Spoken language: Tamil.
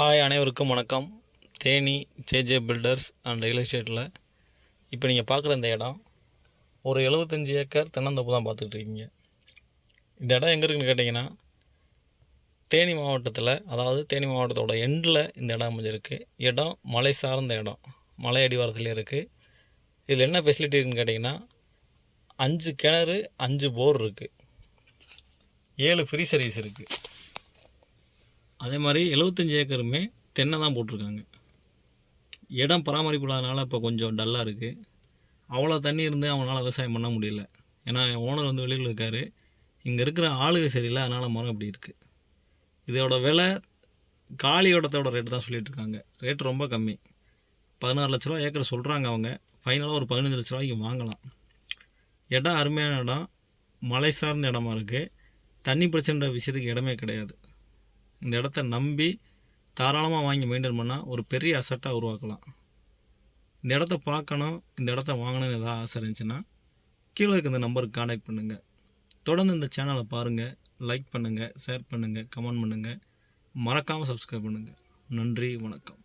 ஹாய், அனைவருக்கும் வணக்கம். Theni JJ filters and real எஸ்டேட்டில் இப்போ நீங்கள் பார்க்குற இந்த இடம் ஒரு 75 ஏக்கர் தென்னந்தோப்பு தான் பார்த்துட்ருக்கீங்க. இந்த இடம் எங்கே இருக்குன்னு கேட்டிங்கன்னா, தேனி மாவட்டத்தில், அதாவது தேனி மாவட்டத்தோட எண்டில் இந்த இடம் அமைஞ்சிருக்கு. இடம் மலை சார்ந்த இடம், மலை அடிவாரத்துலேயே இருக்குது. இதில் என்ன ஃபெசிலிட்டி இருக்குன்னு கேட்டிங்கன்னா, 5 கிணறு 5 போர் இருக்குது, 7 ஃப்ரீ சர்வீஸ் இருக்குது. அதே மாதிரி 75 ஏக்கருமே தென்னை தான் போட்டிருக்காங்க. இடம் பராமரிப்பு இல்லாதனால இப்போ கொஞ்சம் டல்லாக இருக்குது. அவ்வளோ தண்ணி இருந்து அவனால் விவசாயம் பண்ண முடியல. ஏன்னா ஓனர் வந்து வெளியில் இருக்கார். இங்கே இருக்கிற ஆளுக சரியில்லை, அதனால் மரம் இப்படி இருக்குது. இதோட விலை காலி இடத்தோட ரேட்டு தான் சொல்லிகிட்டு இருக்காங்க. ரேட்டு ரொம்ப கம்மி, 16 லட்ச ரூபா ஏக்கர் சொல்கிறாங்க. அவங்க ஃபைனலாக ஒரு 15 லட்ச ரூபாய்க்கு வாங்கலாம். இடம் அருமையான இடம், மலை சார்ந்த இடமா இருக்குது. தண்ணி பிரச்சனைன்ற விஷயத்துக்கு இடமே கிடையாது. இந்த இடத்த நம்பி தாராளமாக வாங்கி மெயின்டைன் பண்ணால் ஒரு பெரிய அசட்டாக உருவாக்கலாம். இந்த இடத்த பார்க்கணும், இந்த இடத்த வாங்கணும்னு ஏதாவது ஆசை இருந்துச்சுன்னா கீழே இருக்க இந்த நம்பருக்கு கான்டாக்ட் பண்ணுங்கள். தொடர்ந்து இந்த சேனலை பாருங்கள், லைக் பண்ணுங்கள், ஷேர் பண்ணுங்கள், கமெண்ட் பண்ணுங்கள், மறக்காமல் சப்ஸ்கிரைப் பண்ணுங்கள். நன்றி, வணக்கம்.